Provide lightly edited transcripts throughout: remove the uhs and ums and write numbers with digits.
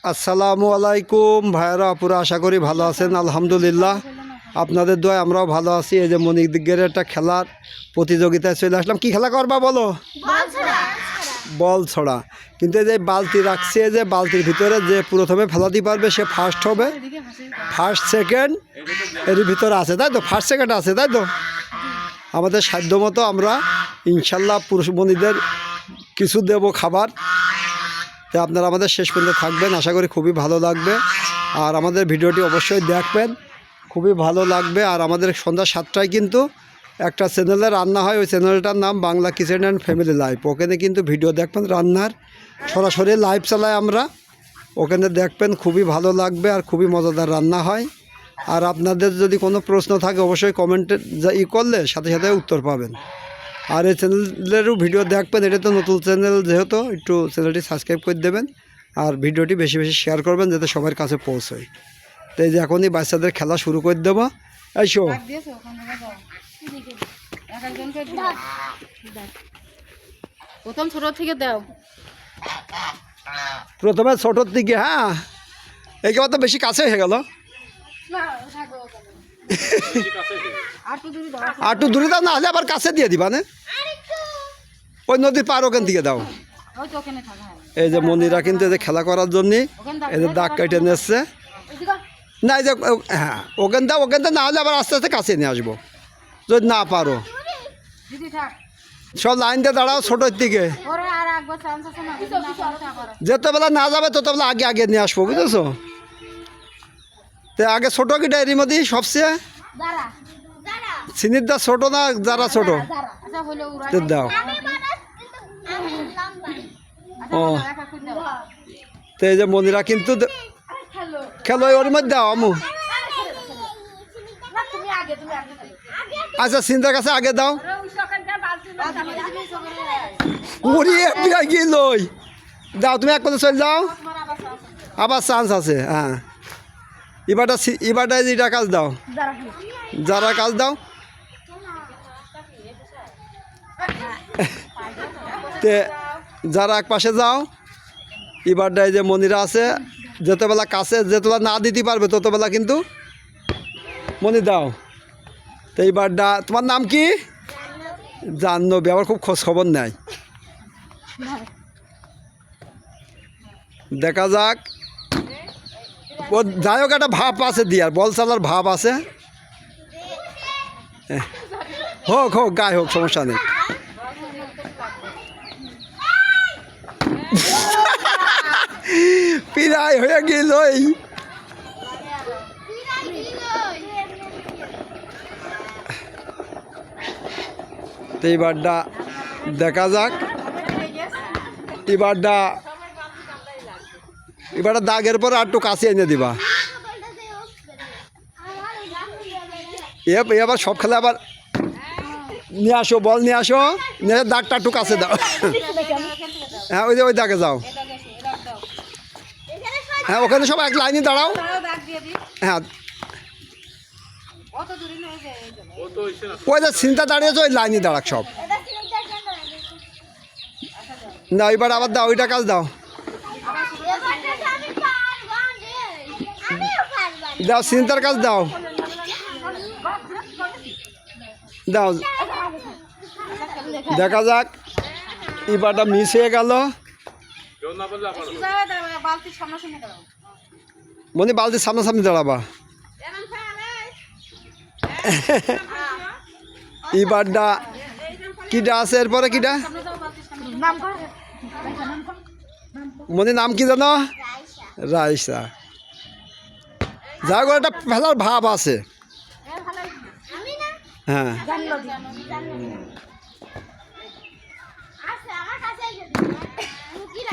আসসালামু আলাইকুম ভাইরা আপুরা, আশা করি ভালো আছেন। আলহামদুলিল্লাহ, আপনাদের দোয়ায় আমরাও ভালো আছি। এই যে মনিকদিগের একটা খেলার প্রতিযোগিতায় চলে আসলাম। কি খেলা করবা বলো? বল ছড়া। কিন্তু এই যে বালতি রাখছে, যে বালতির ভিতরে যে প্রথমে ফেলাতে পারবে সে ফার্স্ট হবে। ফার্স্ট সেকেন্ড এর ভিতরে আছে, তাই তো? ফার্স্ট সেকেন্ড আছে, তাই তো? আমাদের সাধ্য মতো আমরা ইনশাল্লাহ পুরুষ মনিদের কিছু দেব খাবার। তো আপনারা আমাদের শেষ পর্যন্ত থাকবেন, আশা করি খুবই ভালো লাগবে। আর আমাদের ভিডিওটি অবশ্যই দেখবেন, খুবই ভালো লাগবে। আর আমাদের সন্ধ্যা 7টায় কিন্তু একটা চ্যানেলে রান্না হয়, ওই চ্যানেলটার নাম Bangla kitchen and family life. ওখানে কিন্তু ভিডিও দেখবেন, রান্নার সরাসরি লাইভ চালায় আমরা। ওখানে দেখবেন, খুবই ভালো লাগবে আর খুবই মজাদার রান্না হয়। আর আপনাদের যদি কোনো প্রশ্ন থাকে অবশ্যই কমেন্টে করলে সাথে সাথে উত্তর পাবেন। আর এই চ্যানেলেরও ভিডিও দেখবেন, এটা তো নতুন চ্যানেল যেহেতু একটু চ্যানেলটি সাবস্ক্রাইব করে দেবেন। আর ভিডিওটি বেশি বেশি শেয়ার করবেন যাতে সবার কাছে পৌঁছয়। তো এই যে এখনই বাচ্চাদের খেলা শুরু করে দেবো। এইসো প্রথম ছোট থেকে দাও, প্রথমে ছোটোর দিকে। হ্যাঁ, এইবার তো বেশি কাছে হয়ে গেল। আর একটু দূরে দাও, না হলে আবার কাছে দিয়ে দিবা না, ওই নদীর পার ওখান থেকে দাও। এই যে মনিরা কিন্তু এই যে খেলা করার জন্যে এই যে দাগ কেটে নিচ্ছে। না এই যে হ্যাঁ, ওখান দাও, ওখান না হলে আবার আস্তে আস্তে কাছে নিয়ে আসবো যদি না পারো। সব লাইন দিয়ে দাঁড়াও ছোটোর দিকে, যেতেবেলা না যাবে ততবেলা আগে আগে নিয়ে আসবো, বুঝেছো? তো আগে ছোটো কি ডায়েরির মধ্যে সবচেয়ে চিনির দা ছোটো না যারা ছোটো দাও। ও তো এই যে মনিরা কিন্তু খেলো ওর মধ্যে দাও আমু। আচ্ছা, চিন্তার কাছে আগে দাও। গিলই দাও, তুমি এক কথা চলে যাও, আবার চান্স আছে। হ্যাঁ, এবারটা যেটা কাজ দাও, যারা কাজ দাও। তে যারা এক পাশে যাও, এবারটায় যে মনিরা আছে যতবেলা কাছে যেতবেলা না দিতে পারবে ততবেলা কিন্তু মনি দাও। তো এইবারটা তোমার নাম কি? জাহ্নবী। আমার খুব খোঁজ খবর নেয়। দেখা যাক, ও যাই হোক একটা ভাব আছে দিয়ার, বল চালার ভাব আছে। হোক হোক, গায়ে হোক, সমস্যা নেই। পিরাই হয়ে গেল। এইবারটা দেখা যাক, এবারটা দাগের পর আর একটু কাছে এনে দিবা। এবার সব খেলা আবার নিয়ে আসো, বল নিয়ে আসো, নিয়ে দাগটা একটু কাছে দাও। হ্যাঁ, ওই যে ওই দাগে যাও। হ্যাঁ, ওখানে সব এক লাইনে দাঁড়াও। হ্যাঁ, ওই যে চিন্তা দাঁড়িয়েছে ওই লাইনে দাঁড়াক সব। না, এবার আবার দাও, ওইটা কাজ দাও। দাও, চিন্তার কাজ দাও, দাও। দেখা যাক, এবারটা মিস হয়ে গেল। মনে বালতির সামনাসামনি দাঁড়াবা। এবারটা কিটা আছে, এরপরে কিটা মনে নাম কি জানো? রাইসা। যা করে একটা ফেলার ভাব আছে। হ্যাঁ,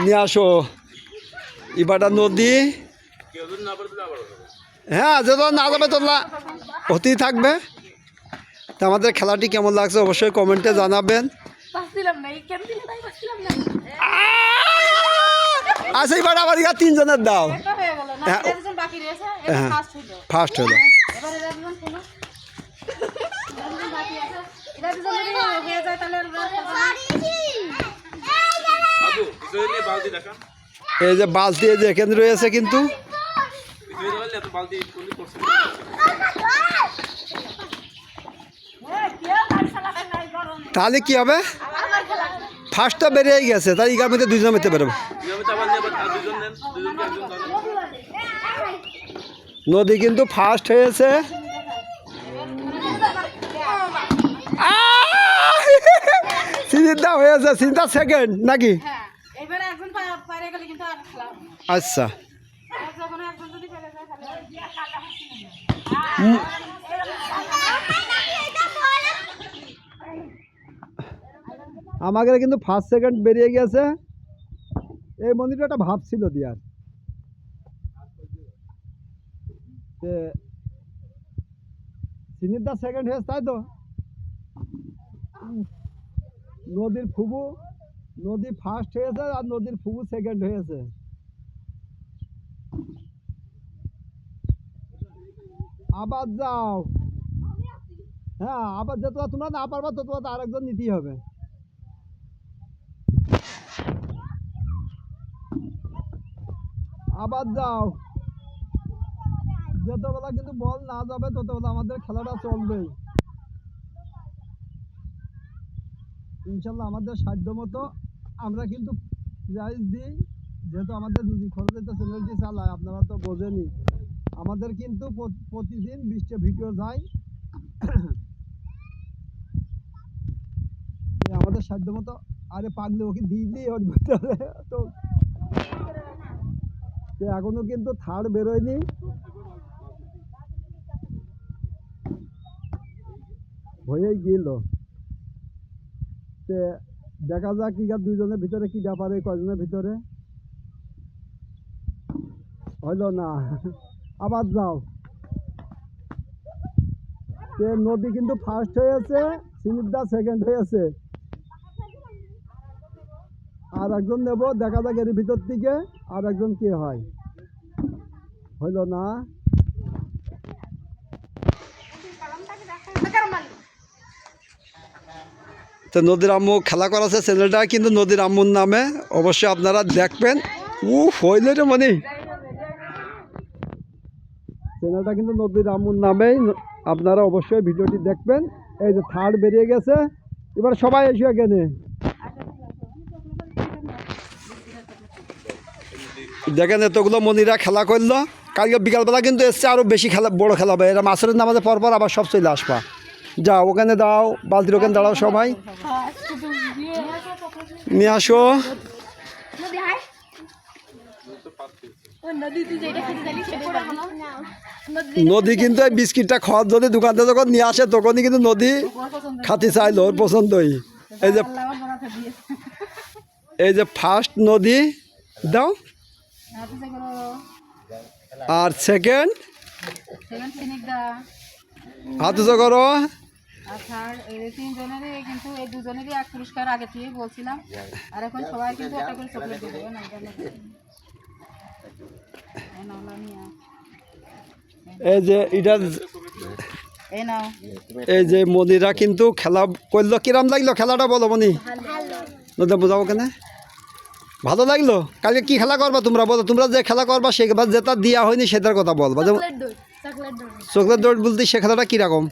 নিয়ে আসো। এবারটা নদী। হ্যাঁ, যত না যাবে তোমরা হতেই থাকবে। তা আমাদের খেলাটি কেমন লাগছে অবশ্যই কমেন্টে জানাবেন। আচ্ছা, এবার আবার তিনজনের দাও। হ্যাঁ, ফার্স্ট হলো। এই যে বালতি এই যে এখানে রয়েছে কিন্তু তাহলে কি হবে ফার্স্টটা বেরিয়ে গেছে তাই ইগার মধ্যে দুইজন মেতে পারবো নদী কিন্তু ফার্স্ট হয়েছে সিনিদা হয়েছে সিনিদা সেকেন্ড নাকি হ্যাঁ এবারে একজন পারে গেলে কিন্তু আর খেলা হবে না। আচ্ছা যখন একজন যদি পেরে যায় তাহলে আমাদের কিন্তু ফার্স্ট সেকেন্ড বেরিয়ে গেছে এই মন্দিরটা একটা ভাব ছিল দিয়ার সিনিদা সেকেন্ড হয়েছে তাই তো নদীর ফুবু নদী ফার্স্ট হয়েছে আর নদীর ফুবু সেকেন্ড হয়েছে আবার যাও হ্যাঁ আবার যতটা তোমরা না পারবা ততটা তো আরেকজন নিতেই হবে আবার যাও যতবেলা কিন্তু বল না যাবে ততবেলা আমাদের খেলাটা চলবে ইনশাল্লাহ আমাদের সাধ্য মতো আমরা কিন্তু প্রাইজ দিই যেহেতু আমাদের নিজে খরচে তো চ্যানেলটি চালায় আপনারা তো বোঝেনি আমাদের কিন্তু প্রতিদিন 20টা ভিডিও যায় আমাদের সাধ্য মতো আরে পাগলে ওকে দিলি ওর ভিতরে তো এখনো কিন্তু থার্ড বেরোয়নি হয়ে গেল দেখা যাক কি দুইজনের ভিতরে কি ব্যাপারে কয়জনের ভিতরে হইল না আবার যাও নদী কিন্তু ফার্স্ট হয়েছে সিনিদা সেকেন্ড হয়েছে আর একজন নেব দেখা যাক এর ভিতর থেকে আর একজন কে হয় হইল না তো নদীর আম্মু খেলা করাছে চ্যানেলটা কিন্তু নদীর আম্মুর নামে অবশ্যই আপনারা দেখবেন হইল রে মানে চ্যানেলটা কিন্তু নদীর আম্মুর নামেই আপনারা অবশ্যই ভিডিওটি দেখবেন এই যে থার্ড বেরিয়ে গেছে এবার সবাই এসে এখানে দেখেন এতগুলো মনিরা খেলা করলো কালকে বিকালবেলা কিন্তু এসছে আরও বেশি খেলা বড় খেলা হবে এরা মাছের নামাজে পরপর আবার সব চলে আসবা যাও ওখানে দাও বালতির ওখানে দাঁড়াও সবাই নিয়ে আসো নদী কিন্তু এই বিস্কিটটা খাওয়ার জন্য দোকান থেকে যখন নিয়ে আসে তখনই কিন্তু নদী খাতে চাইলো ওর পছন্দই এই যে ফার্স্ট নদী দাও আর সেকেন্ড হাত উঁচু করো আর তিনজনেরই কিন্তু এই দুজনেরই এক পুরস্কার আগে থেকে বলছিলাম আর এখন সবাই কিন্তু একটা করে চকলেট দিয়ে দেবে এই যে এটা এই নাও এই যে মনিরা কিন্তু খেলা করলো কিরাম লাগলো খেলাটা বলো মনি নদী বোঝাবো কেন ভালো লাগলো কালকে কি খেলা করবা তোমরা বলো তোমরা যে খেলা করবা সেবার যেটা দেওয়া হয়নি সেটার কথা বলবা যেমন চকলেট দৌড় বলতে সে খেলাটা কীরকম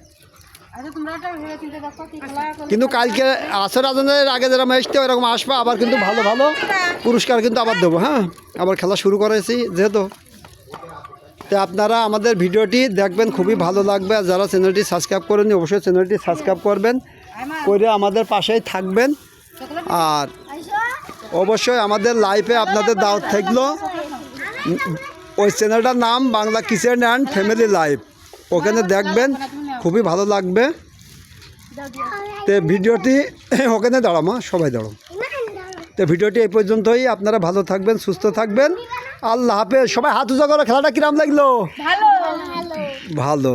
কিন্তু কালকে আসর আজানের আগে যেরকম এসতে ওইরকম আসবা আবার কিন্তু ভালো ভালো পুরস্কার কিন্তু আবার দেবো হ্যাঁ আবার খেলা শুরু করেছি যেহেতু তো আপনারা আমাদের ভিডিওটি দেখবেন খুবই ভালো লাগবে আর যারা চ্যানেলটি সাবস্ক্রাইব করেননি অবশ্যই চ্যানেলটি সাবস্ক্রাইব করবেন করে আমাদের পাশেই থাকবেন আর অবশ্যই আমাদের লাইফে আপনাদের দাওয়াত থাকলো ওই চ্যানেলটার নাম Bangla kitchen and family life ওখানে দেখবেন খুবই ভালো লাগবে তো ভিডিওটি ওখানে দাঁড়ামা সবাই দাঁড়াও তো ভিডিওটি এই পর্যন্তই আপনারা ভালো থাকবেন সুস্থ থাকবেন আল্লাহ হাফেজ সবাই হাত উঁচু করো খেলাটা কিরাম লাগলো ভালো